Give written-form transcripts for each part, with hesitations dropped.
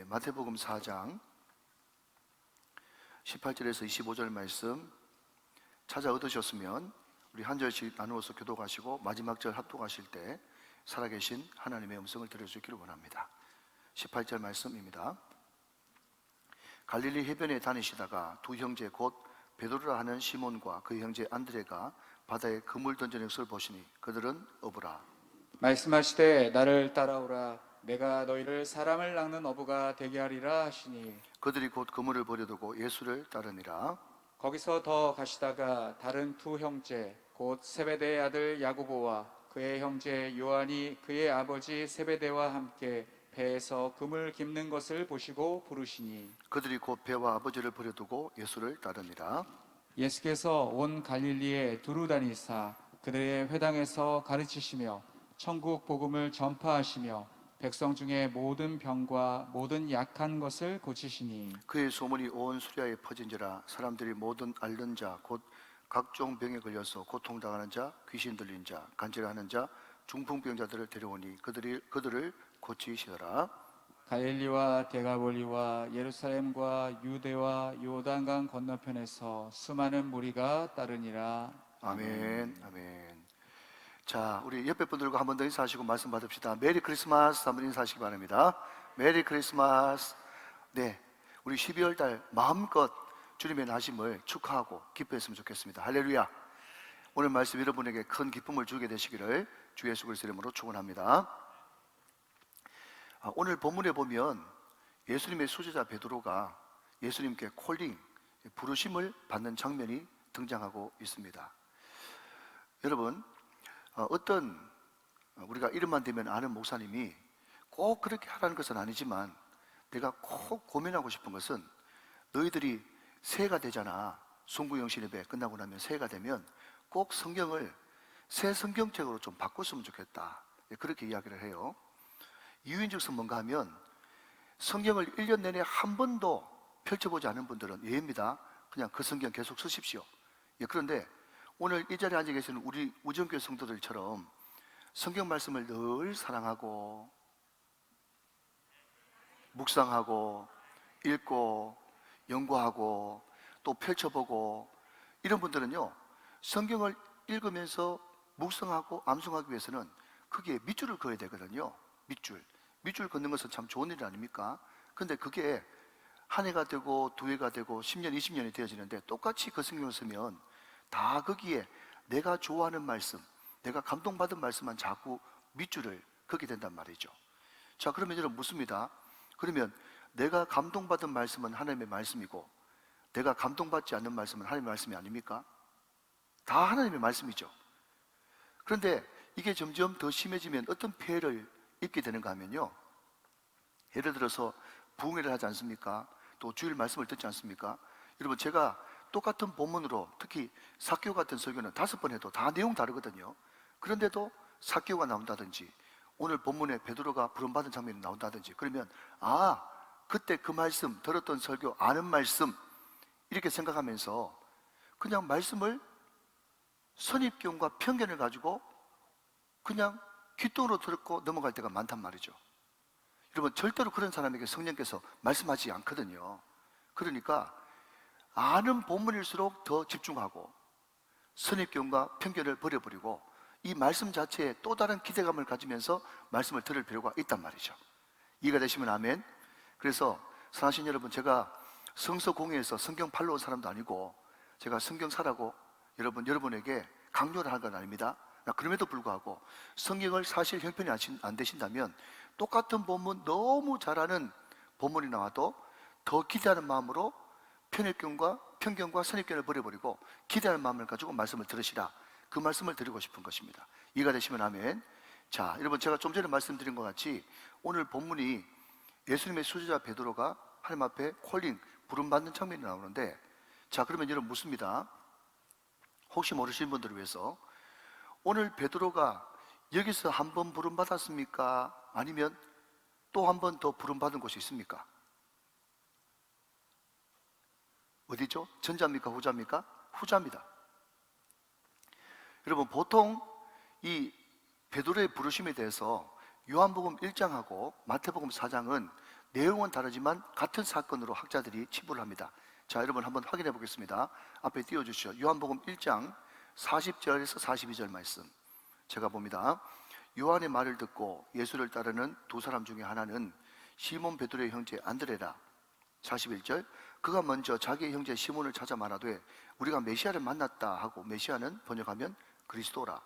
마태복음 4장 18절에서 25절 말씀 찾아 얻으셨으면 우리 한 절씩 나누어서 교독하시고 마지막 절 합독하실 때 살아계신 하나님의 음성을 들려주기를 원합니다. 18절 말씀입니다. 갈릴리 해변에 다니시다가 두 형제 곧 베드로라 하는 시몬과 그 형제 안드레가 바다에 그물 던지는 것을 보시니 그들은 어부라. 말씀하시되 나를 따라오라. 내가 너희를 사람을 낚는 어부가 되게 하리라 하시니 그들이 곧 그물을 버려두고 예수를 따르니라. 거기서 더 가시다가 다른 두 형제 곧 세베대의 아들 야고보와 그의 형제 요한이 그의 아버지 세베대와 함께 배에서 그물 깁는 것을 보시고 부르시니 그들이 곧 배와 아버지를 버려두고 예수를 따르니라. 예수께서 온 갈릴리에 두루 다니사 그들의 회당에서 가르치시며 천국 복음을 전파하시며 백성 중에 모든 병과 모든 약한 것을 고치시니 그의 소문이 온 수리아에 퍼진지라. 사람들이 모든 앓는 자 곧 각종 병에 걸려서 고통당하는 자, 귀신 들린 자, 간질하는 자, 중풍병자들을 데려오니 그들을 고치시더라. 갈릴리와 데가볼리와 예루살렘과 유대와 요단강 건너편에서 수많은 무리가 따르니라. 아멘, 아멘. 자, 우리 옆에 분들과 한 번 더 인사하시고 말씀 받읍시다. 메리 크리스마스 한번 인사하시기 바랍니다. 메리 크리스마스. 네, 우리 12월 달 마음껏 주님의 나심을 축하하고 기뻐했으면 좋겠습니다. 할렐루야. 오늘 말씀 여러분에게 큰 기쁨을 주게 되시기를 주 예수 그리스도의 이름으로 축원합니다. 오늘 본문에 보면 예수님의 수제자 베드로가 예수님께 콜링, 부르심을 받는 장면이 등장하고 있습니다. 여러분, 어떤 우리가 이름만 대면 아는 목사님이 꼭 그렇게 하라는 것은 아니지만 내가 꼭 고민하고 싶은 것은 너희들이 새해가 되잖아. 송구영신 예배 끝나고 나면 새해가 되면 꼭 성경을 새 성경책으로 좀 바꿨으면 좋겠다. 그렇게 이야기를 해요. 이유인즉슨 뭔가 하면 성경을 1년 내내 한 번도 펼쳐보지 않은 분들은 예입니다. 그냥 그 성경 계속 쓰십시오. 그런데 오늘 이 자리에 앉아 계시는 우리 우정교회 성도들처럼 성경 말씀을 늘 사랑하고 묵상하고 읽고 연구하고 또 펼쳐보고 이런 분들은요, 성경을 읽으면서 묵상하고 암송하기 위해서는 그게 밑줄을 그어야 되거든요. 밑줄 걷는 것은 참 좋은 일 아닙니까? 근데 그게 한 해가 되고 두 해가 되고 10년, 20년이 되어지는데 똑같이 그 성경을 쓰면 다 거기에 내가 좋아하는 말씀, 내가 감동받은 말씀만 자꾸 밑줄을 긋게 된단 말이죠. 자, 그러면 여러분 묻습니다. 그러면 내가 감동받은 말씀은 하나님의 말씀이고 내가 감동받지 않는 말씀은 하나님의 말씀이 아닙니까? 다 하나님의 말씀이죠. 그런데 이게 점점 더 심해지면 어떤 폐해를 입게 되는가 하면요, 예를 들어서 부흥회를 하지 않습니까? 또 주일 말씀을 듣지 않습니까? 여러분, 제가 똑같은 본문으로 특히 사교 같은 설교는 5번 해도 다 내용 다르거든요. 그런데도 사교가 나온다든지 오늘 본문에 베드로가 부름받은 장면이 나온다든지 그러면 그때 그 말씀 들었던 설교 아는 말씀 이렇게 생각하면서 그냥 말씀을 선입견과 편견을 가지고 그냥 귓등으로 듣고 넘어갈 때가 많단 말이죠. 여러분, 절대로 그런 사람에게 성령께서 말씀하지 않거든요. 그러니까 아는 본문일수록 더 집중하고 선입견과 편견을 버려버리고 이 말씀 자체에 또 다른 기대감을 가지면서 말씀을 들을 필요가 있단 말이죠. 이해가 되시면 아멘. 그래서 사랑하신 여러분, 제가 성서 공회에서 성경 팔러 온 사람도 아니고 제가 성경사라고 여러분에게 강요를 하는 건 아닙니다. 그럼에도 불구하고 성경을 사실 형편이 안 되신다면 똑같은 본문 너무 잘하는 본문이 나와도 더 기대하는 마음으로 편견과 선입견을 버려버리고 기대하는 마음을 가지고 말씀을 들으시라. 그 말씀을 드리고 싶은 것입니다. 이해가 되시면 아멘. 자, 여러분, 제가 좀 전에 말씀드린 것 같이 오늘 본문이 예수님의 수제자 베드로가 하나님 앞에 콜링, 부름받는 장면이 나오는데, 자, 그러면 여러분 묻습니다. 혹시 모르시는 분들을 위해서 오늘 베드로가 여기서 한 번 부름받았습니까? 아니면 또 한 번 더 부름받은 곳이 있습니까? 어디죠? 전자입니까? 후자입니까? 후자입니다. 여러분, 보통 이 베드로의 부르심에 대해서 요한복음 1장하고 마태복음 4장은 내용은 다르지만 같은 사건으로 학자들이 치부를 합니다. 자, 여러분 한번 확인해 보겠습니다. 앞에 띄워주시죠. 요한복음 1장 40절에서 42절 말씀 제가 봅니다. 요한의 말을 듣고 예수를 따르는 두 사람 중에 하나는 시몬 베드로의 형제 안드레라. 41절, 그가 먼저 자기의 형제 시몬을 찾아 말하되 우리가 메시아를 만났다 하고, 메시아는 번역하면 그리스도라.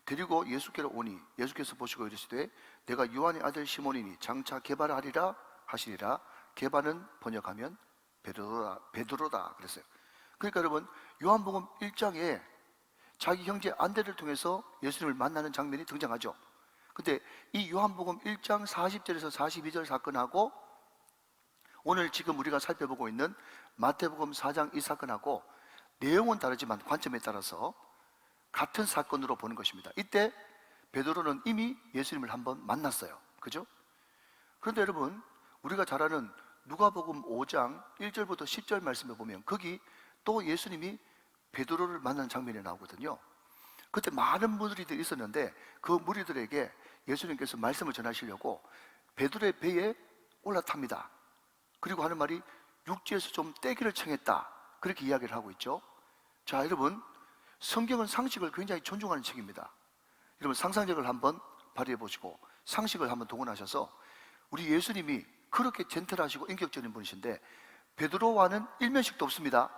데리고 예수께로 오니 예수께서 보시고 이르시되 내가 요한의 아들 시몬이니 장차 게바하리라 하시리라. 게바는 번역하면 베드로다 그랬어요. 그러니까 여러분, 요한복음 1장에 자기 형제 안드레를 통해서 예수님을 만나는 장면이 등장하죠. 근데 이 요한복음 1장 40절에서 42절 사건하고 오늘 지금 우리가 살펴보고 있는 마태복음 4장 이 사건하고 내용은 다르지만 관점에 따라서 같은 사건으로 보는 것입니다. 이때 베드로는 이미 예수님을 한번 만났어요. 그죠? 그런데 여러분, 우리가 잘 아는 누가복음 5장 1절부터 10절 말씀에 보면 거기 또 예수님이 베드로를 만난 장면이 나오거든요. 그때 많은 무리들이 있었는데 그 무리들에게 예수님께서 말씀을 전하시려고 베드로의 배에 올라탑니다. 그리고 하는 말이 육지에서 좀 떼기를 청했다, 그렇게 이야기를 하고 있죠. 자, 여러분, 성경은 상식을 굉장히 존중하는 책입니다. 여러분, 상상력을 한번 발휘해 보시고 상식을 한번 동원하셔서, 우리 예수님이 그렇게 젠틀하시고 인격적인 분이신데 베드로와는 일면식도 없습니다.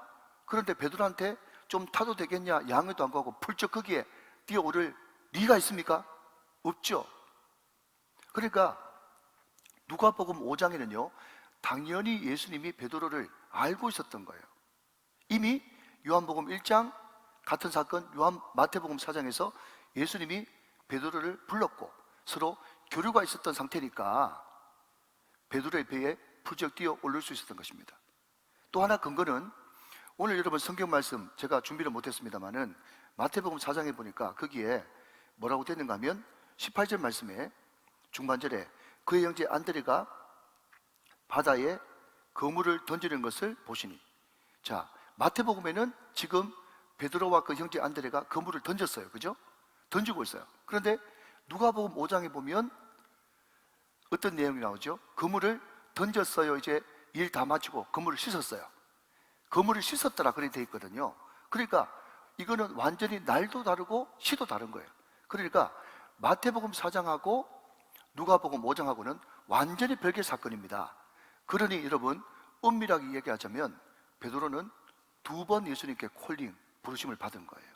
그런데 베드로한테 좀 타도 되겠냐, 양해도 안 구하고 풀쩍 거기에 뛰어오를 리가 있습니까? 없죠. 그러니까 누가복음 5장에는요 당연히 예수님이 베드로를 알고 있었던 거예요. 이미 요한복음 1장 같은 사건 마태복음 4장에서 예수님이 베드로를 불렀고 서로 교류가 있었던 상태니까 베드로의 배에 풀쩍 뛰어 오를 수 있었던 것입니다. 또 하나 근거는 오늘 여러분 성경 말씀 제가 준비를 못했습니다만은 마태복음 4장에 보니까 거기에 뭐라고 되는가 하면 18절 말씀에 중반절에 그의 형제 안드레가 바다에 그물을 던지는 것을 보시니, 자, 마태복음에는 지금 베드로와 그 형제 안드레가 그물을 던졌어요. 그죠? 던지고 있어요. 그런데 누가복음 5장에 보면 어떤 내용이 나오죠? 그물을 던졌어요. 이제 일 다 마치고 그물을 씻었어요. 그물을 씻었더라 그렇게 되어 있거든요. 그러니까 이거는 완전히 날도 다르고 시도 다른 거예요. 그러니까 마태복음 4장하고 누가복음 5장하고는 완전히 별개의 사건입니다. 그러니 여러분, 엄밀하게 얘기하자면 베드로는 2번 예수님께 콜링, 부르심을 받은 거예요.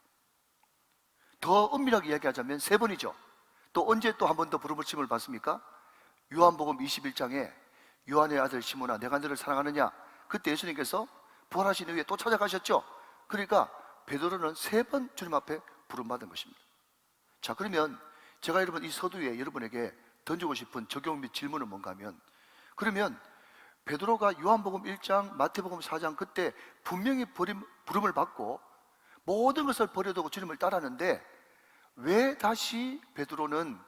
더 엄밀하게 얘기하자면 3번이죠. 또 언제 또 한 번 더 부르심을 받습니까? 요한복음 21장에 요한의 아들 시몬아 내가 너를 사랑하느냐, 그때 예수님께서 부활하신 이후에 또 찾아가셨죠. 그러니까 베드로는 3번 주님 앞에 부름받은 것입니다. 자, 그러면 제가 여러분 이 서두에 여러분에게 던지고 싶은 적용 및 질문은 뭔가 하면, 그러면 베드로가 요한복음 1장 마태복음 4장 그때 분명히 부름을 받고 모든 것을 버려두고 주님을 따랐는데 왜 다시 베드로는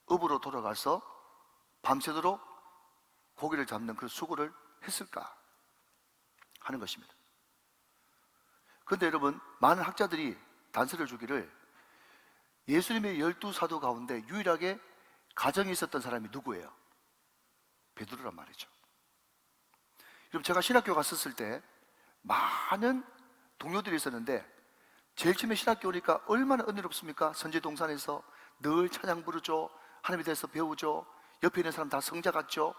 업으로 돌아가서 밤새도록 고기를 잡는 그 수고를 했을까 하는 것입니다. 그런데 여러분, 많은 학자들이 단서를 주기를 예수님의 12사도 가운데 유일하게 가정이 있었던 사람이 누구예요? 베드로란 말이죠. 여러분, 제가 신학교 갔었을 때 많은 동료들이 있었는데 제일 처음에 신학교 오니까 얼마나 은혜롭습니까? 선제동산에서 늘 찬양 부르죠. 하나님에 대해서 배우죠. 옆에 있는 사람 다 성자 같죠.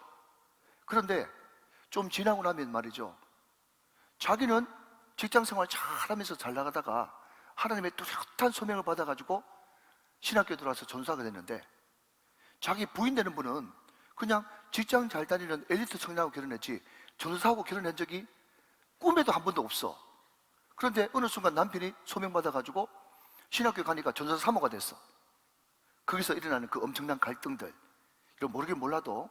그런데 좀 지나고 나면 말이죠, 자기는 직장생활 잘하면서 잘 나가다가 하나님의 뚜렷한 소명을 받아가지고 신학교에 들어와서 전사가 됐는데, 자기 부인 되는 분은 그냥 직장 잘 다니는 엘리트 청년하고 결혼했지 전사하고 결혼한 적이 꿈에도 한 번도 없어. 그런데 어느 순간 남편이 소명받아가지고 신학교 가니까 전사 사모가 됐어. 거기서 일어나는 그 엄청난 갈등들, 이런 모르긴 몰라도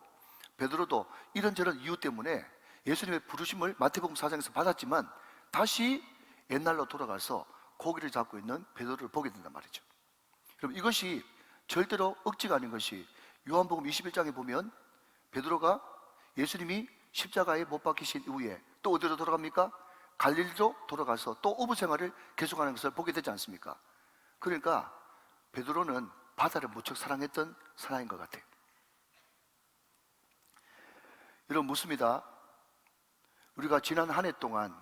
베드로도 이런저런 이유 때문에 예수님의 부르심을 마태복음 4장에서 받았지만 다시 옛날로 돌아가서 고기를 잡고 있는 베드로를 보게 된단 말이죠. 그럼 이것이 절대로 억지가 아닌 것이, 요한복음 21장에 보면 베드로가 예수님이 십자가에 못 박히신 이후에 또 어디로 돌아갑니까? 갈릴리로 돌아가서 또 어부 생활을 계속하는 것을 보게 되지 않습니까? 그러니까 베드로는 바다를 무척 사랑했던 사나이인 것 같아요. 여러분 묻습니다. 우리가 지난 한 해 동안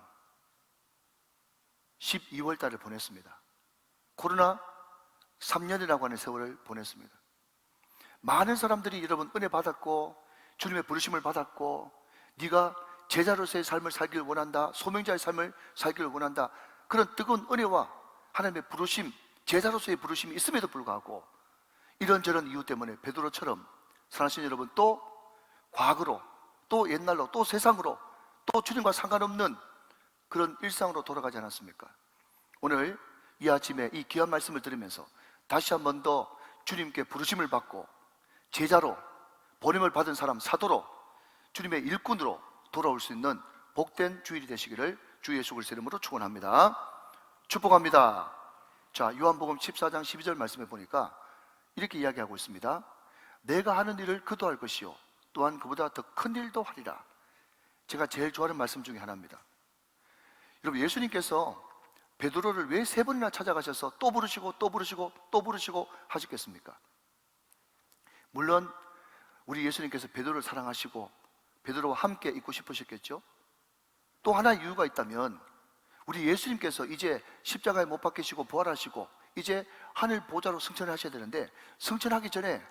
12월 달을 보냈습니다. 코로나 3년이라고 하는 세월을 보냈습니다. 많은 사람들이 여러분 은혜 받았고 주님의 부르심을 받았고 네가 제자로서의 삶을 살기를 원한다, 소명자의 삶을 살기를 원한다, 그런 뜨거운 은혜와 하나님의 부르심, 제자로서의 부르심이 있음에도 불구하고 이런저런 이유 때문에 베드로처럼 사랑하시는 여러분 또 과거로, 또 옛날로, 또 세상으로, 또 주님과 상관없는 그런 일상으로 돌아가지 않았습니까? 오늘 이 아침에 이 귀한 말씀을 들으면서 다시 한 번 더 주님께 부르심을 받고 제자로, 보냄을 받은 사람, 사도로, 주님의 일꾼으로 돌아올 수 있는 복된 주일이 되시기를 주 예수 그리스도의 이름으로 축원합니다. 축복합니다. 자, 요한복음 14장 12절 말씀에 보니까 이렇게 이야기하고 있습니다. 내가 하는 일을 그도 할 것이요 또한 그보다 더 큰 일도 하리라. 제가 제일 좋아하는 말씀 중에 하나입니다. 여러분 예수님께서 베드로를 왜 3번이나 찾아가셔서 또 부르시고 또 부르시고 또 부르시고 하셨겠습니까? 물론 우리 예수님께서 베드로를 사랑하시고 베드로와 함께 있고 싶으셨겠죠? 또 하나의 이유가 있다면 우리 예수님께서 이제 십자가에 못 박히시고 부활하시고 이제 하늘 보좌로 승천하셔야 되는데 승천하기 전에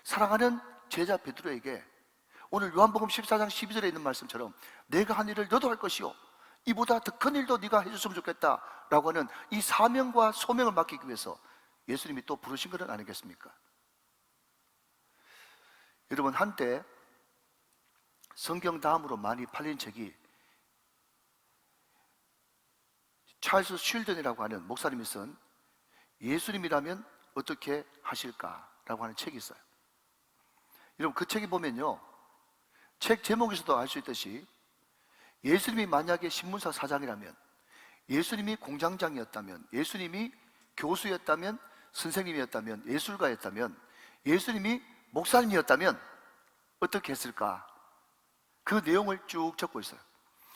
사랑하는 제자 베드로에게 오늘 요한복음 14장 12절에 있는 말씀처럼 내가 한 일을 너도 할 것이요 이보다 더 큰 일도 네가 해줬으면 좋겠다 라고 하는 이 사명과 소명을 맡기기 위해서 예수님이 또 부르신 것은 아니겠습니까? 여러분 한때 성경 다음으로 많이 팔린 책이 찰스 쉴든이라고 하는 목사님이 쓴 예수님이라면 어떻게 하실까라고 하는 책이 있어요. 여러분 그 책이 보면요 책 제목에서도 알 수 있듯이 예수님이 만약에 신문사 사장이라면, 예수님이 공장장이었다면, 예수님이 교수였다면, 선생님이었다면, 예술가였다면, 예수님이 목사님이었다면 어떻게 했을까? 그 내용을 쭉 적고 있어요.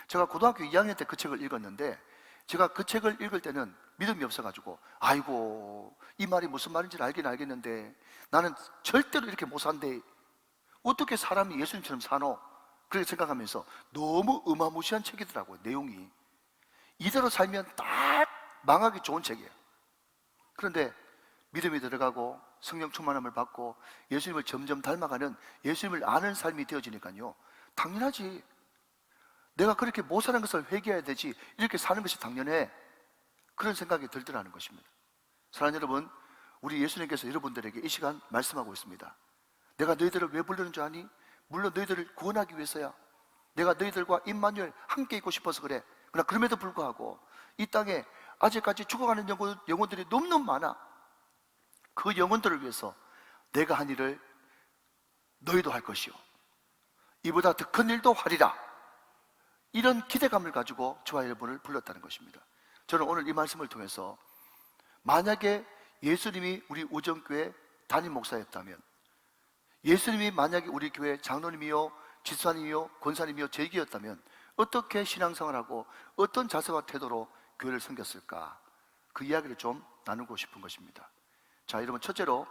제가 고등학교 2학년 때 그 책을 읽었는데 제가 그 책을 읽을 때는 믿음이 없어가지고 아이고 이 말이 무슨 말인지 알긴 알겠는데 나는 절대로 이렇게 못 산대, 어떻게 사람이 예수님처럼 사노? 그렇게 생각하면서 너무 어마무시한 책이더라고요. 내용이 이대로 살면 딱 망하기 좋은 책이에요. 그런데 믿음이 들어가고 성령 충만함을 받고 예수님을 점점 닮아가는, 예수님을 아는 삶이 되어지니까요 당연하지, 내가 그렇게 못 사는 것을 회개해야 되지, 이렇게 사는 것이 당연해, 그런 생각이 들더라는 것입니다. 사랑하는 여러분, 우리 예수님께서 여러분들에게 이 시간 말씀하고 있습니다. 내가 너희들을 왜 부르는 줄 아니? 물론 너희들을 구원하기 위해서야. 내가 너희들과 임마누엘 함께 있고 싶어서 그래. 그러나 그럼에도 불구하고 이 땅에 아직까지 죽어가는 영혼들이 너무너무 많아. 그 영혼들을 위해서 내가 한 일을 너희도 할 것이요 이보다 더 큰 일도 하리라. 이런 기대감을 가지고 저와 여러분을 불렀다는 것입니다. 저는 오늘 이 말씀을 통해서 만약에 예수님이 우리 우정교회 담임 목사였다면, 예수님이 만약에 우리 교회 장로님이요 집사님이요 권사님이요 제기였다면 어떻게 신앙생활하고 어떤 자세와 태도로 교회를 섬겼을까? 그 이야기를 좀 나누고 싶은 것입니다. 자, 여러분 첫째로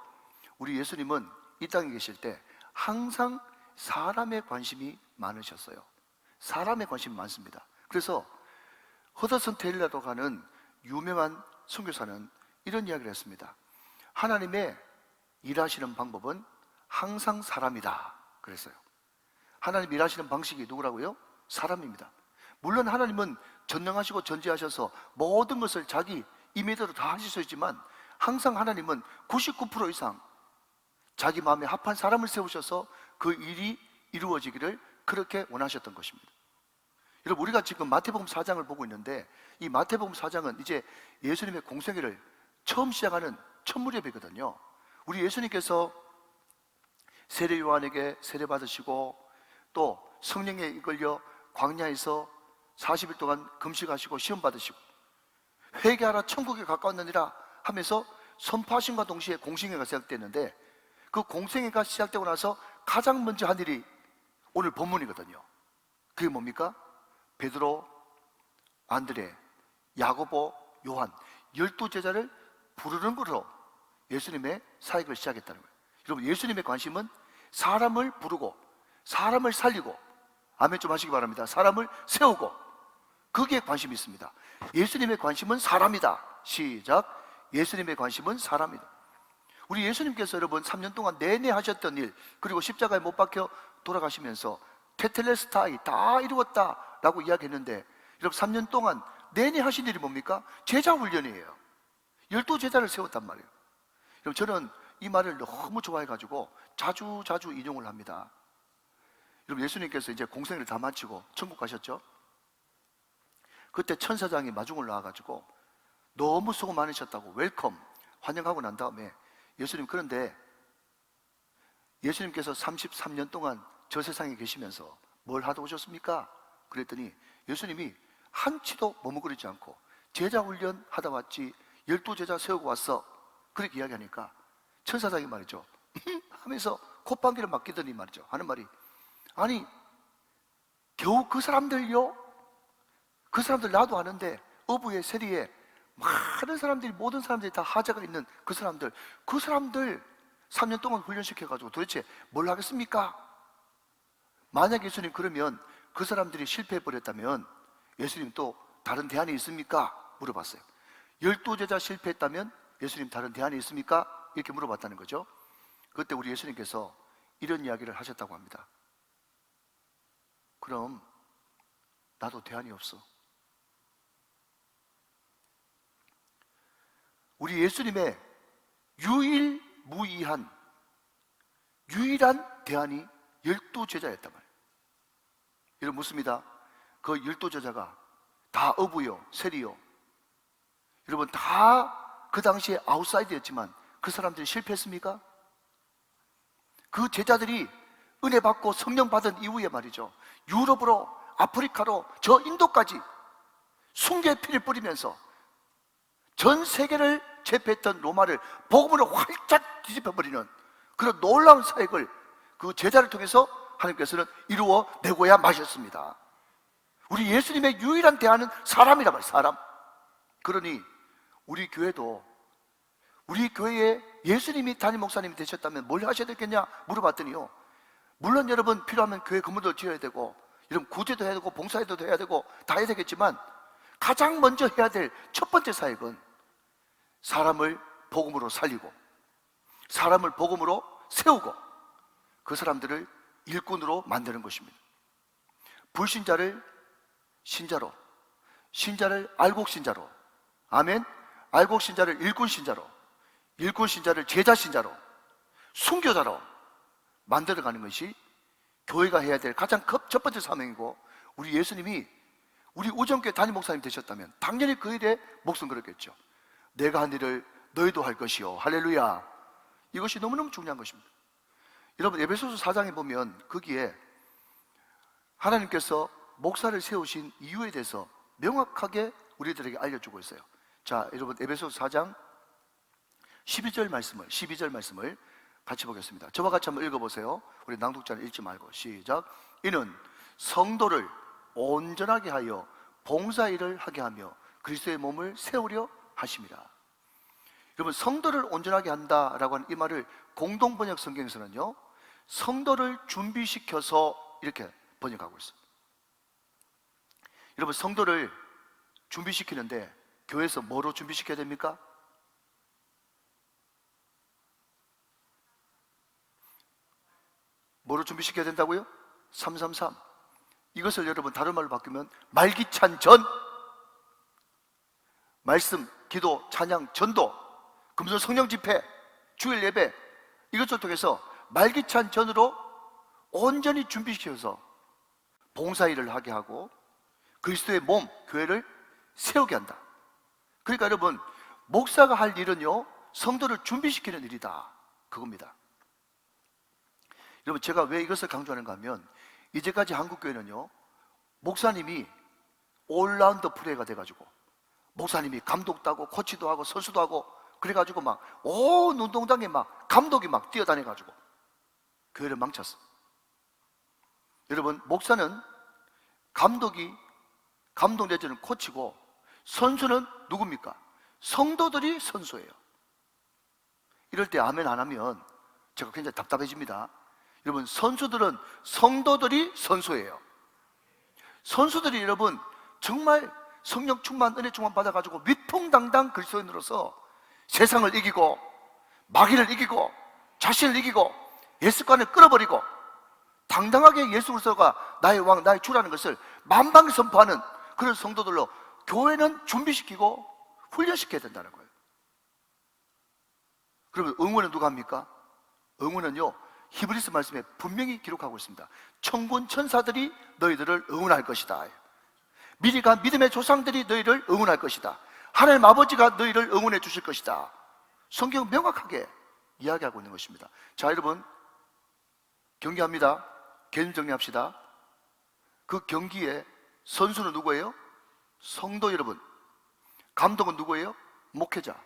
우리 예수님은 이 땅에 계실 때 항상 사람의 관심이 많으셨어요. 사람의 관심이 많습니다. 그래서 허더슨 테일러라고 하는 유명한 선교사는 이런 이야기를 했습니다. 하나님의 일하시는 방법은 항상 사람이다 그랬어요. 하나님 일하시는 방식이 누구라고요? 사람입니다. 물론 하나님은 전능하시고 전지하셔서 모든 것을 자기 임의대로 다 하실 수 있지만 항상 하나님은 99% 이상 자기 마음에 합한 사람을 세우셔서 그 일이 이루어지기를 그렇게 원하셨던 것입니다. 여러분 우리가 지금 마태복음 4장을 보고 있는데 이 마태복음 4장은 이제 예수님의 공생애를 처음 시작하는 첫 무렵이거든요. 우리 예수님께서 세례 요한에게 세례 받으시고 또 성령에 이끌려 광야에서 40일 동안 금식하시고 시험 받으시고 회개하라 천국에 가까웠느니라 하면서 선포하심과 동시에 공생애가 시작됐는데 그 공생애가 시작되고 나서 가장 먼저 한 일이 오늘 본문이거든요. 그게 뭡니까? 베드로, 안드레, 야고보, 요한 12제자를 부르는 것으로 예수님의 사역을 시작했다는 거예요. 여러분, 예수님의 관심은 사람을 부르고 사람을 살리고, 아멘 좀 하시기 바랍니다. 사람을 세우고, 거기에 관심이 있습니다. 예수님의 관심은 사람이다. 시작. 예수님의 관심은 사람이다. 우리 예수님께서 여러분 3년 동안 내내 하셨던 일, 그리고 십자가에 못 박혀 돌아가시면서 테텔레스타이 다 이루었다 라고 이야기했는데, 여러분 3년 동안 내내 하신 일이 뭡니까? 제자 훈련이에요. 12제자를 세웠단 말이에요. 여러분, 저는 이 말을 너무 좋아해가지고 자주 인용을 합니다. 여러분, 예수님께서 이제 공생을 다 마치고 천국 가셨죠? 그때 천사장이 마중을 나와가지고 너무 수고 많으셨다고 웰컴, 환영하고 난 다음에, 예수님, 그런데 예수님께서 33년 동안 저 세상에 계시면서 뭘 하다 오셨습니까? 그랬더니 예수님이 한치도 머뭇거리지 않고 제자 훈련 하다 왔지, 12제자 세우고 왔어, 그렇게 이야기하니까 천사장이 말이죠 하면서 콧방귀를 막 끼더니 말이죠, 하는 말이, 아니 겨우 그 사람들요? 그 사람들 나도 아는데 어부에 세리에 많은 사람들이, 모든 사람들이 다 하자가 있는 그 사람들 3년 동안 훈련시켜가지고 도대체 뭘 하겠습니까? 만약 예수님 그러면 그 사람들이 실패해버렸다면 예수님 또 다른 대안이 있습니까? 물어봤어요. 12제자 실패했다면 예수님 다른 대안이 있습니까? 이렇게 물어봤다는 거죠. 그때 우리 예수님께서 이런 이야기를 하셨다고 합니다. 그럼 나도 대안이 없어. 우리 예수님의 유일무이한 유일한 대안이 12제자였단 말이에요. 여러분, 묻습니다. 그 12제자가 다 어부요, 세리요, 여러분 다 그 당시에 아웃사이드였지만 그 사람들이 실패했습니까? 그 제자들이 은혜 받고 성령 받은 이후에 말이죠, 유럽으로, 아프리카로, 저 인도까지 순교의 피를 뿌리면서 전 세계를 제패했던 로마를 복음으로 활짝 뒤집어버리는 그런 놀라운 사역을 그 제자를 통해서 하나님께서는 이루어 내고야 마셨습니다. 우리 예수님의 유일한 대안은 사람이란 말이에요. 사람. 그러니 우리 교회도, 우리 교회에 예수님이 담임 목사님이 되셨다면 뭘 하셔야 되겠냐 물어봤더니요, 물론 여러분 필요하면 교회 건물도 지어야 되고, 이런 구제도 해야 되고, 봉사도 해야 되고, 다 해야 되겠지만 가장 먼저 해야 될 첫 번째 사역은 사람을 복음으로 살리고, 사람을 복음으로 세우고, 그 사람들을 일꾼으로 만드는 것입니다. 불신자를 신자로, 신자를 알곡신자로, 아멘, 알곡신자를 일꾼신자로, 일꾼신자를 제자신자로, 순교자로 만들어가는 것이 교회가 해야 될 가장 첫 번째 사명이고, 우리 예수님이 우리 우정교회 담임 목사님 되셨다면 당연히 그 일에 목숨 걸었겠죠. 내가 한 일을 너희도 할 것이요, 할렐루야. 이것이 너무너무 중요한 것입니다. 여러분, 에베소서 4장에 보면 거기에 하나님께서 목사를 세우신 이유에 대해서 명확하게 우리들에게 알려주고 있어요. 자, 여러분, 에베소서 4장 12절 말씀을 같이 보겠습니다. 저와 같이 한번 읽어보세요. 우리 낭독자는 읽지 말고 시작. 이는 성도를 온전하게 하여 봉사일을 하게 하며 그리스도의 몸을 세우려 하심이라. 여러분, 성도를 온전하게 한다라고 하는 이 말을 공동번역 성경에서는요, 성도를 준비시켜서 이렇게 번역하고 있어요. 여러분, 성도를 준비시키는데 교회에서 뭐로 준비시켜야 됩니까? 뭐로 준비시켜야 된다고요? 333. 이것을 여러분 다른 말로 바꾸면 말기찬 전, 말씀, 기도, 찬양, 전도, 금전 성령 집회, 주일 예배, 이것을 통해서 말기찬 전으로 온전히 준비시켜서 봉사일을 하게 하고 그리스도의 몸, 교회를 세우게 한다. 그러니까 여러분, 목사가 할 일은요, 성도를 준비시키는 일이다, 그겁니다. 여러분, 제가 왜 이것을 강조하는가 하면, 이제까지 한국교회는요, 목사님이 올라운드 플레이가 돼가지고 목사님이 감독도 하고 코치도 하고 선수도 하고 그래가지고 막 온 운동장에 막 감독이 막 뛰어다녀가지고 교회를 망쳤어. 여러분, 목사는 감독이, 감독 내지는 코치고, 선수는 누굽니까? 성도들이 선수예요. 이럴 때 아멘 안 하면 제가 굉장히 답답해집니다. 여러분, 선수들은 성도들이 선수예요. 선수들이 여러분 정말 성령 충만, 은혜 충만 받아가지고 위풍당당 그리스도인으로서 세상을 이기고 마귀를 이기고 자신을 이기고 예수관을 끌어버리고 당당하게 예수 그리스도가 나의 왕, 나의 주라는 것을 만방에 선포하는 그런 성도들로 교회는 준비시키고 훈련시켜야 된다는 거예요. 그러면 응원은 누가 합니까? 응원은요, 히브리서 말씀에 분명히 기록하고 있습니다. 천군 천사들이 너희들을 응원할 것이다. 미리 간 믿음의 조상들이 너희를 응원할 것이다. 하나님 아버지가 너희를 응원해 주실 것이다. 성경은 명확하게 이야기하고 있는 것입니다. 자, 여러분, 경기합니다. 개념 정리합시다. 그 경기에 선수는 누구예요? 성도 여러분. 감독은 누구예요? 목회자.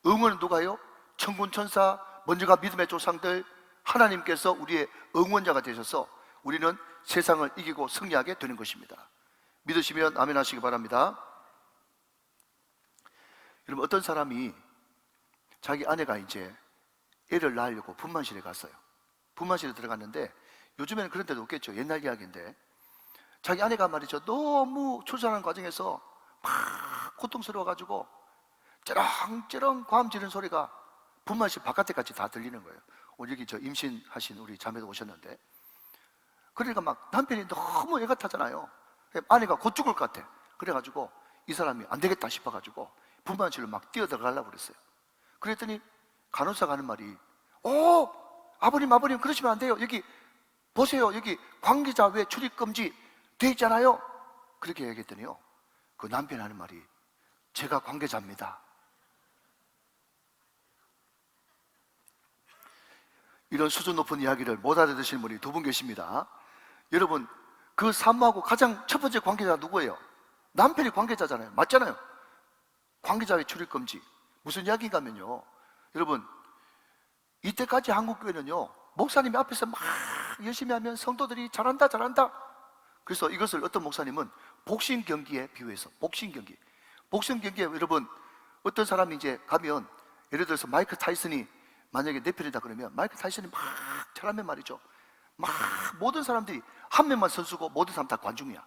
응원은 누가요? 천군 천사, 먼저가 믿음의 조상들, 하나님께서 우리의 응원자가 되셔서 우리는 세상을 이기고 승리하게 되는 것입니다. 믿으시면 아멘 하시기 바랍니다. 여러분, 어떤 사람이 자기 아내가 이제 애를 낳으려고 분만실에 갔어요. 분만실에 들어갔는데, 요즘에는 그런 데도 없겠죠. 옛날 이야기인데, 자기 아내가 말이죠, 너무 출산하는 과정에서 막 고통스러워가지고 쩌렁쩌렁 과음 지르는 소리가 분만실 바깥에까지 다 들리는 거예요. 오늘 여기 저 임신하신 우리 자매도 오셨는데, 그러니까 막 남편이 너무 애가 타잖아요. 아내가 곧 죽을 것 같아. 그래가지고 이 사람이 안 되겠다 싶어가지고 분만실로 막 뛰어들어가려고 그랬어요. 그랬더니 간호사가 하는 말이, 아버님 그러시면 안 돼요. 여기 보세요, 여기 관계자 외 출입 금지 돼 있잖아요. 그렇게 얘기했더니요, 그 남편이 하는 말이, 제가 관계자입니다. 이런 수준 높은 이야기를 못 알아듣으시는 분이 두 분 계십니다. 여러분, 그 산모하고 가장 첫 번째 관계자가 누구예요? 남편이 관계자잖아요. 맞잖아요. 관계자의 출입 금지. 무슨 이야기인가 하면요, 여러분, 이때까지 한국교회는요, 목사님이 앞에서 막 열심히 하면 성도들이 잘한다 그래서 이것을 어떤 목사님은 복싱 경기에 비유해서, 복싱 경기에 여러분, 어떤 사람이 이제 가면, 예를 들어서 마이크 타이슨이 만약에 내 편이다 그러면 마이크 타이슨이 막 잘하면 말이죠, 막 모든 사람들이 한 명만 선수고 모든 사람 다 관중이야.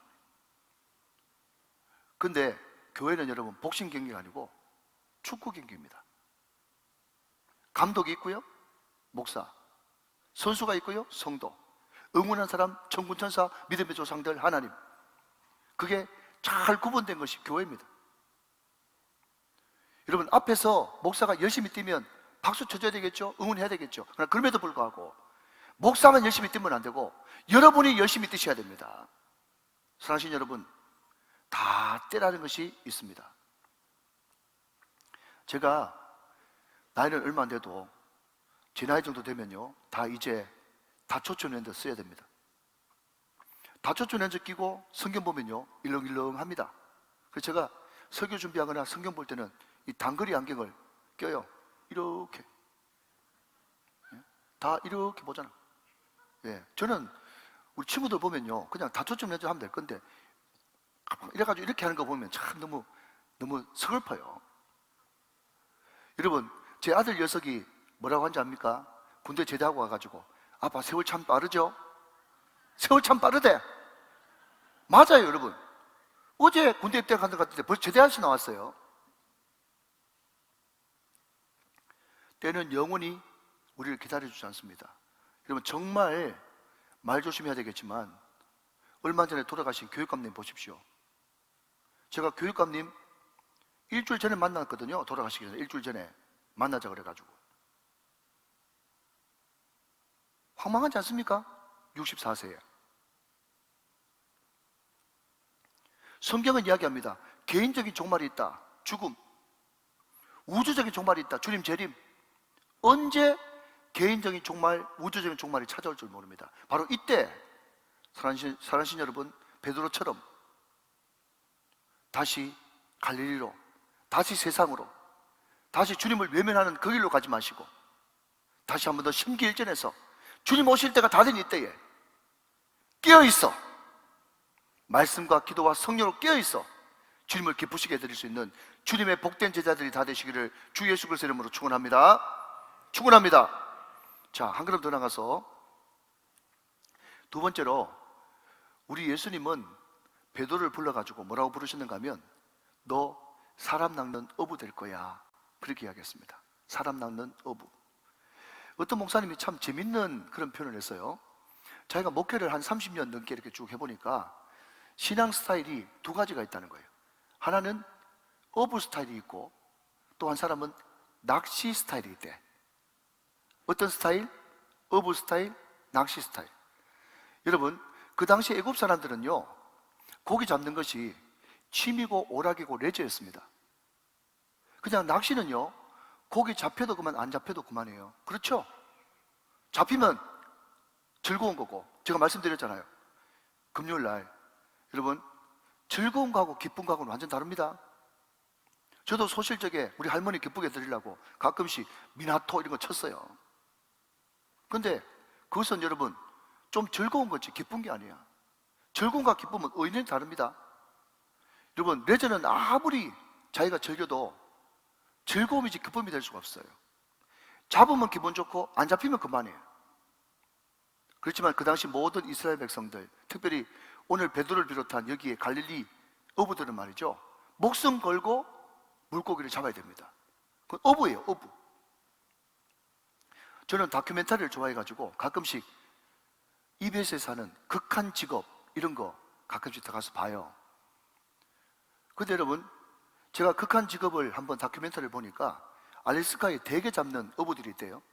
근데 교회는 여러분 복싱 경기가 아니고 축구 경기입니다. 감독이 있고요, 목사, 선수가 있고요, 성도, 응원한 사람, 천군천사, 믿음의 조상들, 하나님. 그게 잘 구분된 것이 교회입니다. 여러분, 앞에서 목사가 열심히 뛰면 박수 쳐줘야 되겠죠? 응원해야 되겠죠? 그러나 그럼에도 불구하고 목사만 열심히 뛰면 안 되고 여러분이 열심히 뛰셔야 됩니다. 사랑하신 여러분, 다 때라는 것이 있습니다. 제가 나이는 얼마 안 돼도 제 나이 정도 되면요, 다 이제 다초점 렌즈 써야 됩니다. 다초점 렌즈 끼고 성경 보면요, 일렁일렁합니다. 그래서 제가 설교 준비하거나 성경 볼 때는 이 단거리 안경을 껴요. 이렇게. 다 이렇게 보잖아. 예, 저는 우리 친구들 보면요, 그냥 다초점 렌즈 하면 될 건데, 이래가지고 이렇게 하는 거 보면 참 너무 서글퍼요. 여러분, 제 아들 녀석이 뭐라고 한지 압니까? 군대 제대하고 와가지고, 아빠 세월 참 빠르죠? 세월 참 빠르대. 맞아요, 여러분. 어제 군대 입대한 것 같은데 벌써 제대할수 나왔어요. 때는 영원히 우리를 기다려주지 않습니다. 여러분, 정말 말 조심해야 되겠지만 얼마 전에 돌아가신 교육감님 보십시오. 제가 교육감님 일주일 전에 만났거든요. 돌아가시기 전에 일주일 전에 만나자 그래가지고. 황망하지 않습니까? 64세에. 성경은 이야기합니다. 개인적인 종말이 있다. 죽음. 우주적인 종말이 있다. 주님 재림. 언제 개인적인 종말, 우주적인 종말이 찾아올 줄 모릅니다. 바로 이때 사랑하신 여러분, 베드로처럼 다시 갈릴리로, 다시 세상으로, 다시 주님을 외면하는 그 길로 가지 마시고 다시 한 번 더 심기일전해서 주님 오실 때가 다 된 이때에 깨어있어, 말씀과 기도와 성령으로 깨어있어 주님을 기쁘시게 해드릴 수 있는 주님의 복된 제자들이 다 되시기를 주 예수 그리스도의 이름으로 축원합니다. 충분합니다. 자, 한 걸음 더 나가서 두 번째로 우리 예수님은 베드로를 불러가지고 뭐라고 부르셨는가 하면 너 사람 낚는 어부 될 거야, 그렇게 이야기했습니다. 사람 낚는 어부. 어떤 목사님이 참 재밌는 그런 표현을 했어요. 자기가 목회를 한 30년 넘게 이렇게 쭉 해보니까 신앙 스타일이 두 가지가 있다는 거예요. 하나는 어부 스타일이 있고 또 한 사람은 낚시 스타일이 있대. 어떤 스타일? 어부 스타일, 낚시 스타일. 여러분, 그 당시 애굽 사람들은요, 고기 잡는 것이 취미고 오락이고 레저였습니다. 그냥 낚시는요, 고기 잡혀도 그만, 안 잡혀도 그만이에요. 그렇죠? 잡히면 즐거운 거고, 제가 말씀드렸잖아요. 금요일 날, 여러분, 즐거운 거하고 기쁜 거하고는 완전 다릅니다. 저도 소실적에 우리 할머니 기쁘게 드리려고 가끔씩 미나토 이런 거 쳤어요. 근데 그것은 여러분, 좀 즐거운 거지 기쁜 게 아니야. 즐거움과 기쁨은 의미는 다릅니다. 여러분, 레저는 아무리 자기가 즐겨도 즐거움이지 기쁨이 될 수가 없어요. 잡으면 기분 좋고 안 잡히면 그만이에요. 그렇지만 그 당시 모든 이스라엘 백성들, 특별히 오늘 베드로를 비롯한 여기에 갈릴리 어부들은 말이죠, 목숨 걸고 물고기를 잡아야 됩니다. 그건 어부예요, 어부. 저는 다큐멘터리를 좋아해가지고 가끔씩 EBS에서 하는 극한 직업 이런 거 가끔씩 들어가서 봐요. 근데 여러분, 제가 극한 직업을 한번 다큐멘터리를 보니까 알래스카에 대게 잡는 어부들이 있대요.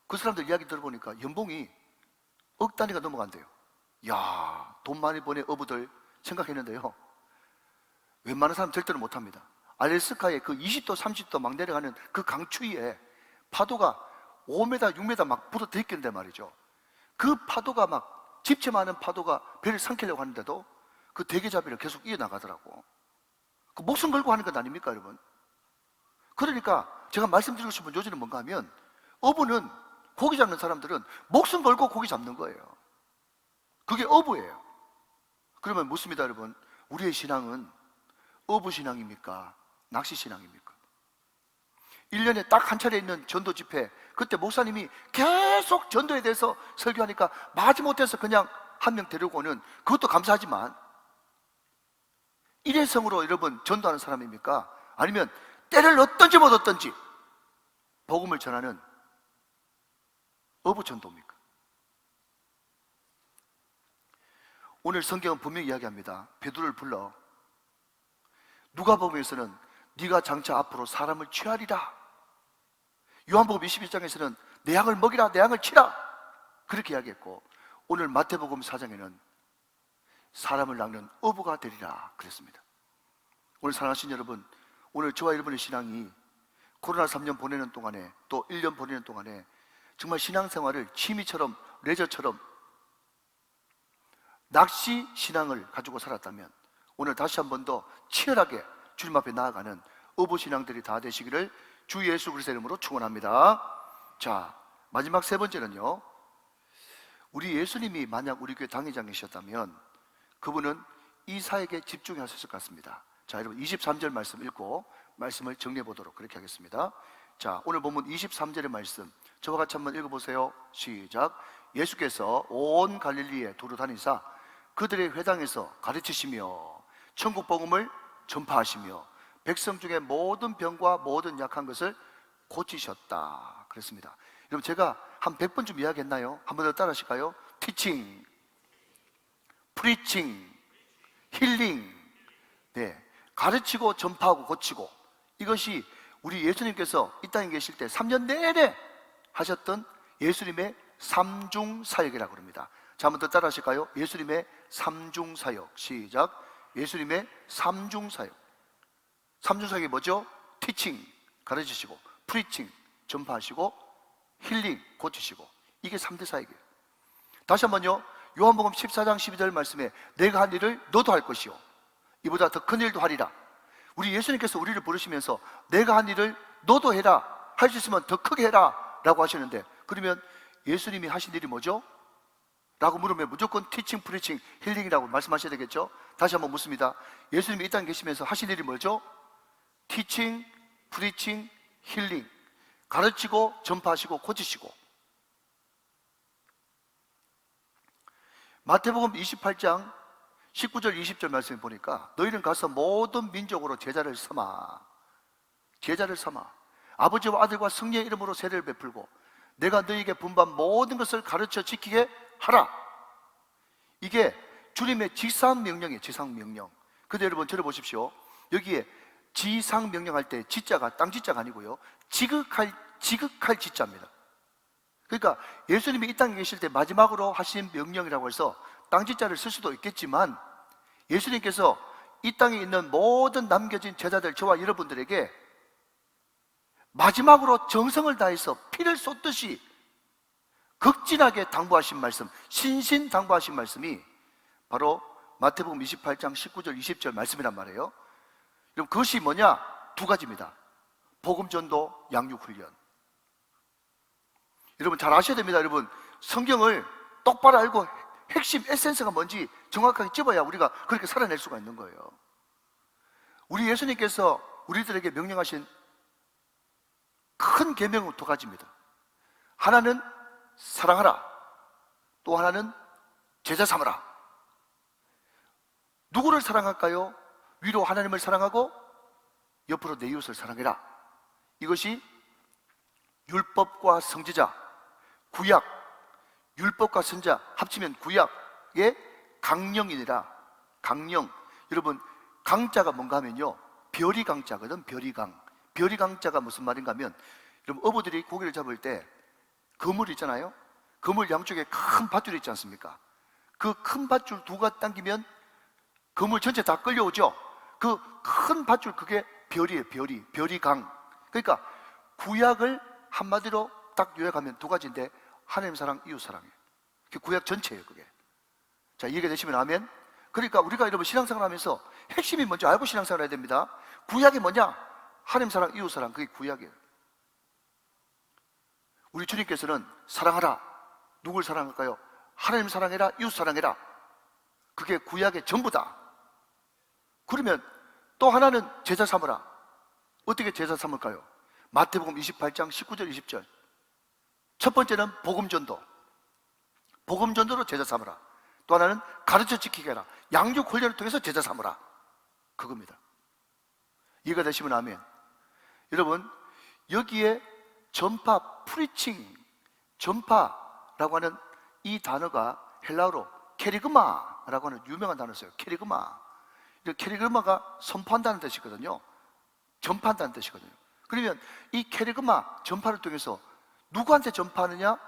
그 사람들 이야기 들어보니까 연봉이 억 단위가 넘어간대요. 야, 돈 많이 버는 어부들 생각했는데요, 웬만한 사람 절대로 못합니다. 알래스카에 그 20도 30도 막 내려가는 그 강추위에 파도가 5m 6m 막 불어 들이키는데 말이죠, 그 파도가 막 집체 많은 파도가 배를 삼키려고 하는데도 그 대게잡이를 계속 이어나가더라고. 그 목숨 걸고 하는 것 아닙니까, 여러분? 그러니까 제가 말씀드리고 싶은 요지는 뭔가 하면, 어부는, 고기 잡는 사람들은 목숨 걸고 고기 잡는 거예요. 그게 어부예요. 그러면 묻습니다, 여러분. 우리의 신앙은 어부 신앙입니까? 낚시 신앙입니까? 1년에 딱 한 차례 있는 전도 집회, 그때 목사님이 계속 전도에 대해서 설교하니까 마지못해서 그냥 한 명 데리고 오는, 그것도 감사하지만 일회성으로 여러분 전도하는 사람입니까? 아니면 때를 얻든지 못 얻든지 복음을 전하는 어부 전도입니까? 오늘 성경은 분명히 이야기합니다. 베드로를 불러 누가복음에서는 네가 장차 앞으로 사람을 취하리라, 요한복음 21장에서는 내 양을 먹이라, 내 양을 치라, 그렇게 이야기했고, 오늘 마태복음 4장에는 사람을 낚는 어부가 되리라 그랬습니다. 오늘 사랑하신 여러분, 오늘 저와 여러분의 신앙이 코로나 3년 보내는 동안에, 또 1년 보내는 동안에 정말 신앙생활을 취미처럼, 레저처럼 낚시 신앙을 가지고 살았다면, 오늘 다시 한 번 더 치열하게 주님 앞에 나아가는 어부 신앙들이 다 되시기를 주 예수 그리스도의 이름으로 축원합니다. 자, 마지막 세 번째는요, 우리 예수님이 만약 우리 교회 당회장이셨다면 그분은 이 사역에 집중하셨을 것 같습니다. 자, 여러분 23절 말씀 읽고 말씀을 정리해 보도록 그렇게 하겠습니다. 자, 오늘 본문 23절의 말씀 저와 같이 한번 읽어보세요. 시작. 예수께서 온 갈릴리에 두루 다니사 그들의 회당에서 가르치시며 천국 복음을 전파하시며 백성 중에 모든 병과 모든 약한 것을 고치셨다 그랬습니다. 여러분, 제가 한 100번쯤 이야기했나요? 한 번 더 따라 하실까요? 티칭, 프리칭, 힐링. 네, 가르치고 전파하고 고치고, 이것이 우리 예수님께서 이 땅에 계실 때 3년 내내 하셨던 예수님의 삼중 사역이라고 합니다. 자, 한 번 더 따라 하실까요? 예수님의 삼중 사역. 시작. 예수님의 삼중 사역. 삼중 사역이 뭐죠? 티칭, 가르치시고, 프리칭, 전파하시고, 힐링, 고치시고. 이게 3대 사역이에요. 다시 한번요, 요한복음 14장 12절 말씀에 내가 한 일을 너도 할 것이요 이보다 더 큰 일도 하리라. 우리 예수님께서 우리를 부르시면서 내가 한 일을 너도 해라, 할 수 있으면 더 크게 해라 라고 하시는데, 그러면 예수님이 하신 일이 뭐죠? 라고 물으면 무조건 티칭, 프리칭, 힐링이라고 말씀하셔야 되겠죠? 다시 한번 묻습니다. 예수님이 이 땅에 계시면서 하신 일이 뭐죠? 티칭, 프리칭, 힐링. 가르치고 전파하시고 고치시고. 마태복음 28장 19절 20절 말씀에 보니까 너희는 가서 모든 민족으로 제자를 삼아. 제자를 삼아. 아버지와 아들과 성령의 이름으로 세례를 베풀고 내가 너희에게 분반 모든 것을 가르쳐 지키게 하라. 이게 주님의 지상명령이에요. 지상명령. 근데 여러분 들어보십시오. 여기에 지상명령 할 때 지자가 땅지자가 아니고요, 지극할 지자입니다. 그러니까 예수님이 이 땅에 계실 때 마지막으로 하신 명령이라고 해서 땅지자를 쓸 수도 있겠지만, 예수님께서 이 땅에 있는 모든 남겨진 제자들, 저와 여러분들에게 마지막으로 정성을 다해서 피를 쏟듯이 극진하게 당부하신 말씀, 신신당부하신 말씀이 바로 마태복음 28장 19절 20절 말씀이란 말이에요. 그럼 그것이 뭐냐? 두 가지입니다. 복음전도, 양육훈련. 여러분 잘 아셔야 됩니다. 여러분 성경을 똑바로 알고 핵심 에센스가 뭔지 정확하게 찝어야 우리가 그렇게 살아낼 수가 있는 거예요. 우리 예수님께서 우리들에게 명령하신 큰 계명은 두 가지입니다. 하나는 사랑하라, 또 하나는 제자 삼으라. 누구를 사랑할까요? 위로 하나님을 사랑하고 옆으로 내 이웃을 사랑해라. 이것이 율법과 성지자, 구약, 율법과 선자 합치면 구약의 강령이니라. 강령. 여러분 강자가 뭔가 하면요, 별이 강자거든. 별이 강. 별이 강자가 무슨 말인가 하면, 여러분 어부들이 고기를 잡을 때 그물 있잖아요. 그물 양쪽에 큰 밧줄이 있지 않습니까? 그 큰 밧줄 두가 당기면 그물 전체 다 끌려오죠. 그 큰 밧줄, 그게 별이에요. 별이 강. 그러니까 구약을 한마디로 딱 요약하면 두 가지인데, 하나님 사랑, 이웃 사랑이에요. 그 구약 전체예요, 그게. 자, 이해가 되시면 아멘. 그러니까 우리가 여러분 신앙생활 하면서 핵심이 먼저 알고 신앙생활 해야 됩니다. 구약이 뭐냐? 하나님 사랑, 이웃 사랑. 그게 구약이에요. 우리 주님께서는 사랑하라. 누굴 사랑할까요? 하나님 사랑해라, 이웃 사랑해라. 그게 구약의 전부다. 그러면 또 하나는 제자 삼으라. 어떻게 제자 삼을까요? 마태복음 28장 19절 20절. 첫 번째는 복음전도. 복음전도로 제자 삼으라. 또 하나는 가르쳐 지키게 하라. 양육 훈련을 통해서 제자 삼으라. 그겁니다. 이해가 되시면 아멘. 여러분 여기에 전파, 프리칭, 전파라고 하는 이 단어가 헬라어로 케리그마라고 하는 유명한 단어였어요. 케리그마. 케리그마가 선포한다는 뜻이거든요. 전파한다는 뜻이거든요. 그러면 이 케리그마 전파를 통해서 누구한테 전파하느냐?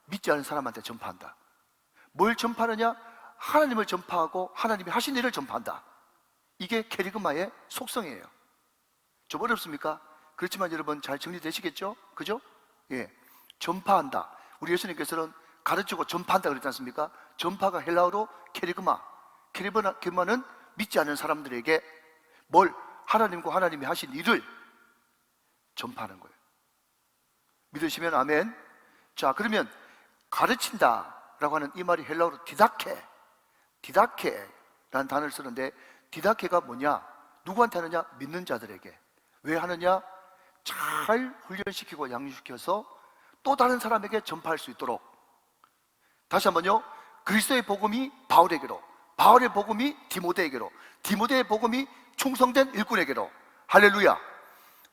믿지 않는 사람한테 전파한다. 뭘 전파하느냐? 하나님을 전파하고 하나님이 하신 일을 전파한다. 이게 케리그마의 속성이에요. 좀 어렵습니까? 그렇지만 여러분 잘 정리되시겠죠? 그죠? 예, 전파한다. 우리 예수님께서는 가르치고 전파한다 그랬지 않습니까? 전파가 헬라어로 케리그마. 케리그마는 믿지 않는 사람들에게 뭘? 하나님과 하나님이 하신 일을 전파하는 거예요. 믿으시면 아멘. 자, 그러면 가르친다라고 하는 이 말이 헬라어로 디다케라는 단어를 쓰는데, 디다케가 뭐냐? 누구한테 하느냐? 믿는 자들에게. 왜 하느냐? 잘 훈련시키고 양육시켜서 또 다른 사람에게 전파할 수 있도록. 다시 한번요. 그리스도의 복음이 바울에게로, 바울의 복음이 디모데에게로, 디모데의 복음이 충성된 일꾼에게로. 할렐루야.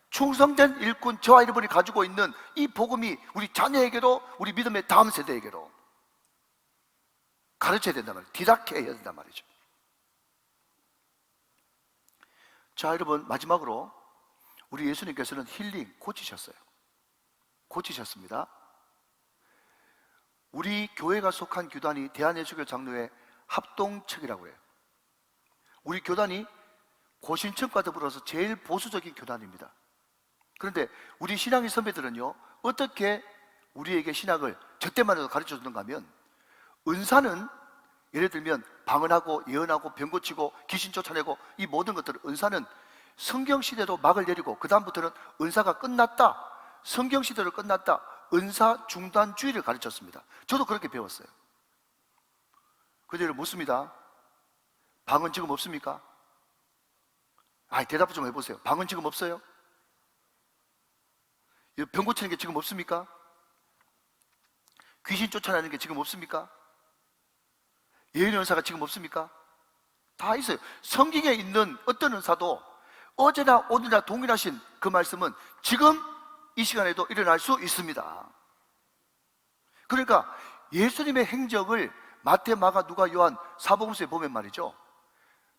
충성된 일꾼, 저와 여러분이 가지고 있는 이 복음이 우리 자녀에게로, 우리 믿음의 다음 세대에게로 가르쳐야 된단 말이에요. 디다케 해야 된단 말이죠. 자, 여러분 마지막으로 우리 예수님께서는 힐링, 고치셨어요. 고치셨습니다. 우리 교회가 속한 교단이 대한예수교 장로회 합동측이라고 해요. 우리 교단이 고신측과 더불어서 제일 보수적인 교단입니다. 그런데 우리 신앙의 선배들은요, 어떻게 우리에게 신학을 저 때만 해도 가르쳐 주는가 하면, 은사는 예를 들면 방언하고 예언하고 병 고치고 귀신 쫓아내고 이 모든 것들은, 은사는 성경시대도 막을 내리고 그 다음부터는 은사가 끝났다, 성경시대로 끝났다, 은사 중단주의를 가르쳤습니다. 저도 그렇게 배웠어요. 그대로 묻습니다. 방언 지금 없습니까? 대답 좀 해보세요. 방언 지금 없어요? 병 고치는 게 지금 없습니까? 귀신 쫓아내는 게 지금 없습니까? 예언 은사가 지금 없습니까? 다 있어요. 성경에 있는 어떤 은사도 어제나 오늘이나 동일하신 그 말씀은 지금 이 시간에도 일어날 수 있습니다. 그러니까 예수님의 행적을 마태, 마가, 누가, 요한 사복음서에 보면 말이죠,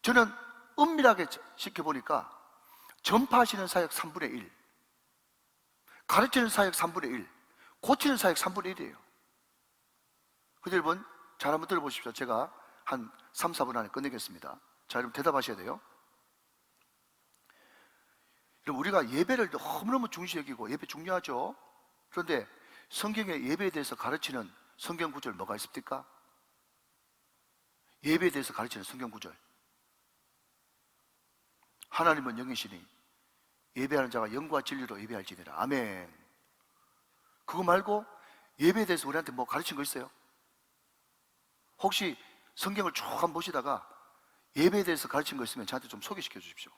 저는 은밀하게 지켜보니까 전파하시는 사역 3분의 1, 가르치는 사역 3분의 1, 고치는 사역 3분의 1이에요. 그래서 여러분 잘 한번 들어보십시오. 제가 한 3, 4분 안에 끝내겠습니다. 자, 여러분 대답하셔야 돼요. 여러분, 우리가 예배를 너무너무 중시 여기고 예배 중요하죠. 그런데 성경의 예배에 대해서 가르치는 성경 구절 뭐가 있습니까? 예배에 대해서 가르치는 성경 구절, 하나님은 영이시니 예배하는 자가 영과 진리로 예배할지니라. 아멘. 그거 말고 예배에 대해서 우리한테 뭐 가르친 거 있어요? 혹시 성경을 쭉 한번 보시다가 예배에 대해서 가르친 거 있으면 저한테 좀 소개시켜 주십시오.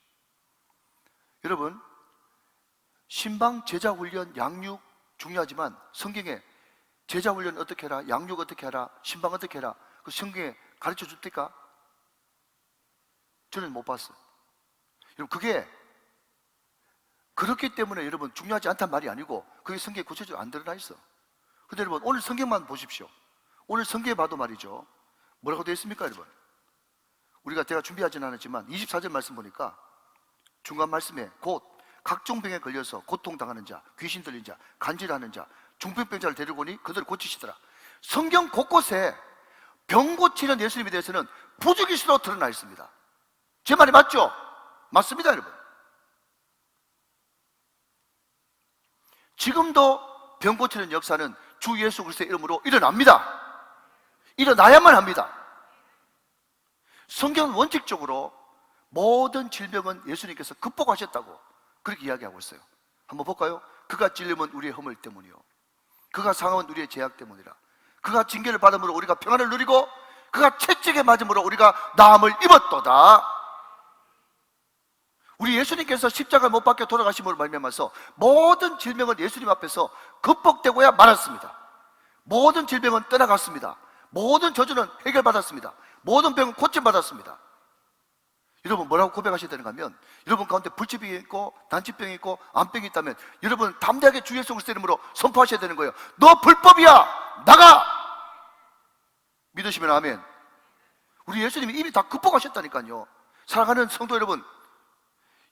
여러분, 신방, 제자훈련, 양육 중요하지만 성경에 제자훈련 어떻게 해라, 양육 어떻게 해라, 신방 어떻게 해라, 그 성경에 가르쳐 줍니까? 저는 못 봤어요. 여러분, 그게 그렇기 때문에 여러분 중요하지 않단 말이 아니고 그게 성경에 구체적으로 안 드러나 있어. 근데 여러분 오늘 성경만 보십시오. 오늘 성경에 봐도 말이죠, 뭐라고 되어 있습니까 여러분? 우리가 제가 준비하지는 않았지만 24절 말씀 보니까 중간 말씀에 곧 각종 병에 걸려서 고통당하는 자, 귀신 들린 자, 간질하는 자, 중풍병자를 데리고 오니 그들을 고치시더라. 성경 곳곳에 병 고치는 예수님에 대해서는 부득이시로 드러나 있습니다. 제 말이 맞죠? 맞습니다 여러분. 지금도 병 고치는 역사는 주 예수 그리스도의 이름으로 일어납니다. 일어나야만 합니다. 성경은 원칙적으로 모든 질병은 예수님께서 극복하셨다고 그렇게 이야기하고 있어요. 한번 볼까요? 그가 찔림은 우리의 허물 때문이요, 그가 상함은 우리의 죄악 때문이라. 그가 징계를 받음으로 우리가 평안을 누리고 그가 채찍에 맞음으로 우리가 나음을 입었도다. 우리 예수님께서 십자가에 못 박혀 돌아가심으로 말미암아서 모든 질병은 예수님 앞에서 극복되고야 말았습니다. 모든 질병은 떠나갔습니다. 모든 저주는 해결받았습니다. 모든 병은 고침받았습니다. 여러분 뭐라고 고백하셔야 되는가 하면, 여러분 가운데 불치병이 있고 난치병이 있고 암병이 있다면 여러분 담대하게 주 예수 그리스도의 이름으로 선포하셔야 되는 거예요. 너 불법이야, 나가! 믿으시면 아멘. 우리 예수님이 이미 다 극복하셨다니까요. 사랑하는 성도 여러분,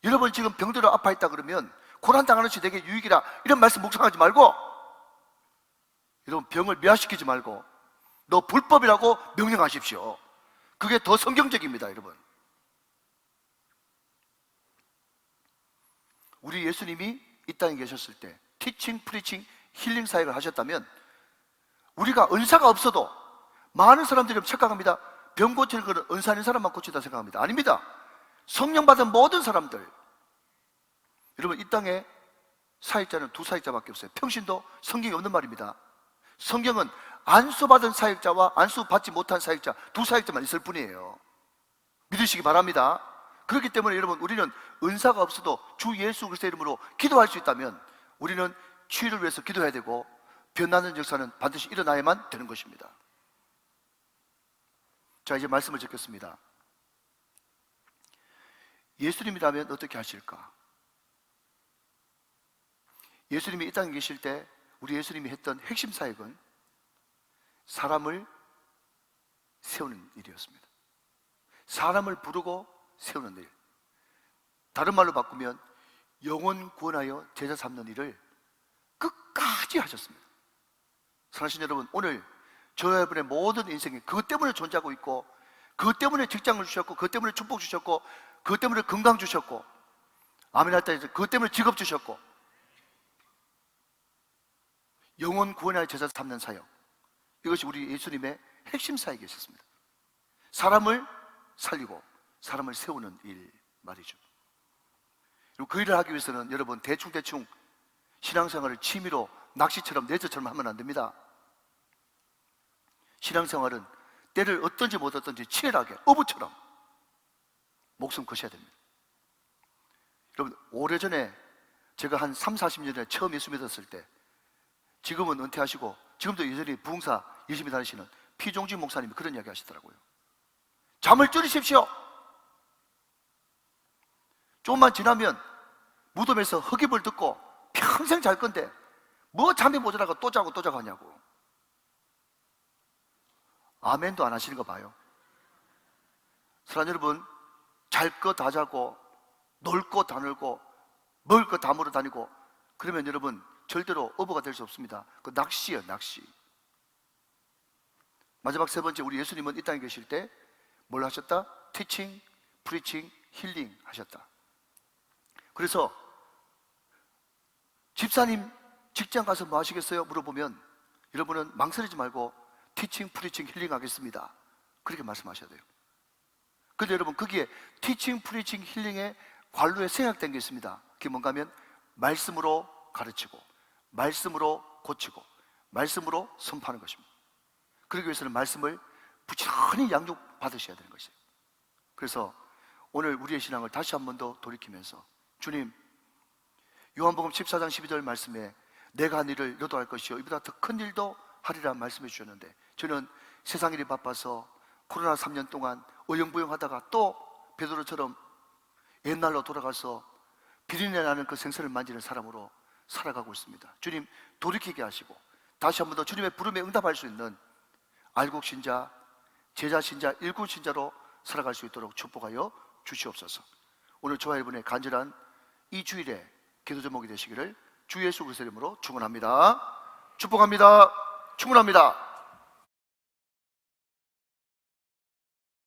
여러분 지금 병들어 아파있다 그러면 고난당하는 것이 내게 유익이라 이런 말씀 묵상하지 말고, 여러분 병을 미화시키지 말고 너 불법이라고 명령하십시오. 그게 더 성경적입니다 여러분. 우리 예수님이 이 땅에 계셨을 때 티칭, 프리칭, 힐링 사역을 하셨다면 우리가 은사가 없어도 많은 사람들이 착각합니다. 병 고치는 것은 은사 있는 사람만 고친다 생각합니다. 아닙니다. 성령 받은 모든 사람들. 여러분 이 땅에 사역자는 두 사역자밖에 없어요. 평신도 성경에 없는 말입니다. 성경은 안수받은 사역자와 안수받지 못한 사역자, 두 사역자만 있을 뿐이에요. 믿으시기 바랍니다. 그렇기 때문에 여러분 우리는 은사가 없어도 주 예수 그리스도의 이름으로 기도할 수 있다면 우리는 치유를 위해서 기도해야 되고 변나는 역사는 반드시 일어나야만 되는 것입니다. 자, 이제 말씀을 듣겠습니다. 예수님이라면 어떻게 하실까? 예수님이 이 땅에 계실 때 우리 예수님이 했던 핵심 사역은 사람을 세우는 일이었습니다. 사람을 부르고 세우는 일. 다른 말로 바꾸면 영혼 구원하여 제자 삼는 일을 끝까지 하셨습니다. 사랑하신 여러분, 오늘 저와 여러분의 모든 인생이 그것 때문에 존재하고 있고, 그것 때문에 직장을 주셨고, 그것 때문에 축복 주셨고, 그것 때문에 건강 주셨고, 아멘 할 때 그것 때문에 직업 주셨고, 영혼 구원하여 제자 삼는 사역, 이것이 우리 예수님의 핵심 사역이었습니다. 사람을 살리고 사람을 세우는 일 말이죠. 그 일을 하기 위해서는 여러분 대충 신앙생활을 취미로 낚시처럼 내저처럼 하면 안 됩니다. 신앙생활은 때를 어떤지 못 어떤지 치열하게 어부처럼 목숨 거셔야 됩니다. 여러분 오래전에 제가 한 3, 40년 전에 처음 예수 믿었을 때, 지금은 은퇴하시고 지금도 여전히 부흥사 열심히 다니시는 피종진 목사님이 그런 이야기 하시더라고요. 잠을 줄이십시오. 조금만 지나면 무덤에서 흑입을 듣고 평생 잘 건데 뭐 잠이 모자라고 또 자고 또 자고 하냐고. 아멘도 안 하시는 거 봐요. 사랑하는 여러분, 잘 거 다 자고 놀 거 다 놀고 먹을 거 다 먹으러 다니고 그러면 여러분 절대로 어부가 될 수 없습니다. 그 낚시예요, 낚시. 마지막 세 번째, 우리 예수님은 이 땅에 계실 때 뭘 하셨다? 티칭, 프리칭, 힐링 하셨다. 그래서 집사님 직장 가서 뭐 하시겠어요? 물어보면 여러분은 망설이지 말고 티칭, 프리칭, 힐링 하겠습니다. 그렇게 말씀하셔야 돼요. 근데 여러분 거기에 티칭, 프리칭, 힐링의 관로에 생략된 게 있습니다. 그게 뭔가 하면 말씀으로 가르치고 말씀으로 고치고 말씀으로 선포하는 것입니다. 그러기 위해서는 말씀을 부지런히 양육받으셔야 되는 것이에요. 그래서 오늘 우리의 신앙을 다시 한 번 더 돌이키면서 주님, 요한복음 14장 12절 말씀에 내가 한 일을 너도 할 것이요 이보다 더 큰 일도 하리라 말씀해 주셨는데, 저는 세상 일이 바빠서 코로나 3년 동안 어영부영하다가 또 베드로처럼 옛날로 돌아가서 비린내 나는 그 생선을 만지는 사람으로 살아가고 있습니다. 주님, 돌이키게 하시고 다시 한 번 더 주님의 부름에 응답할 수 있는 알곡 신자, 제자 신자, 일꾼 신자로 살아갈 수 있도록 축복하여 주시옵소서. 오늘 저와 여러분의 간절한 이 주일에 기도 제목이 되시기를 주 예수 그리스도의 이름으로 축원합니다. 축복합니다. 축원합니다.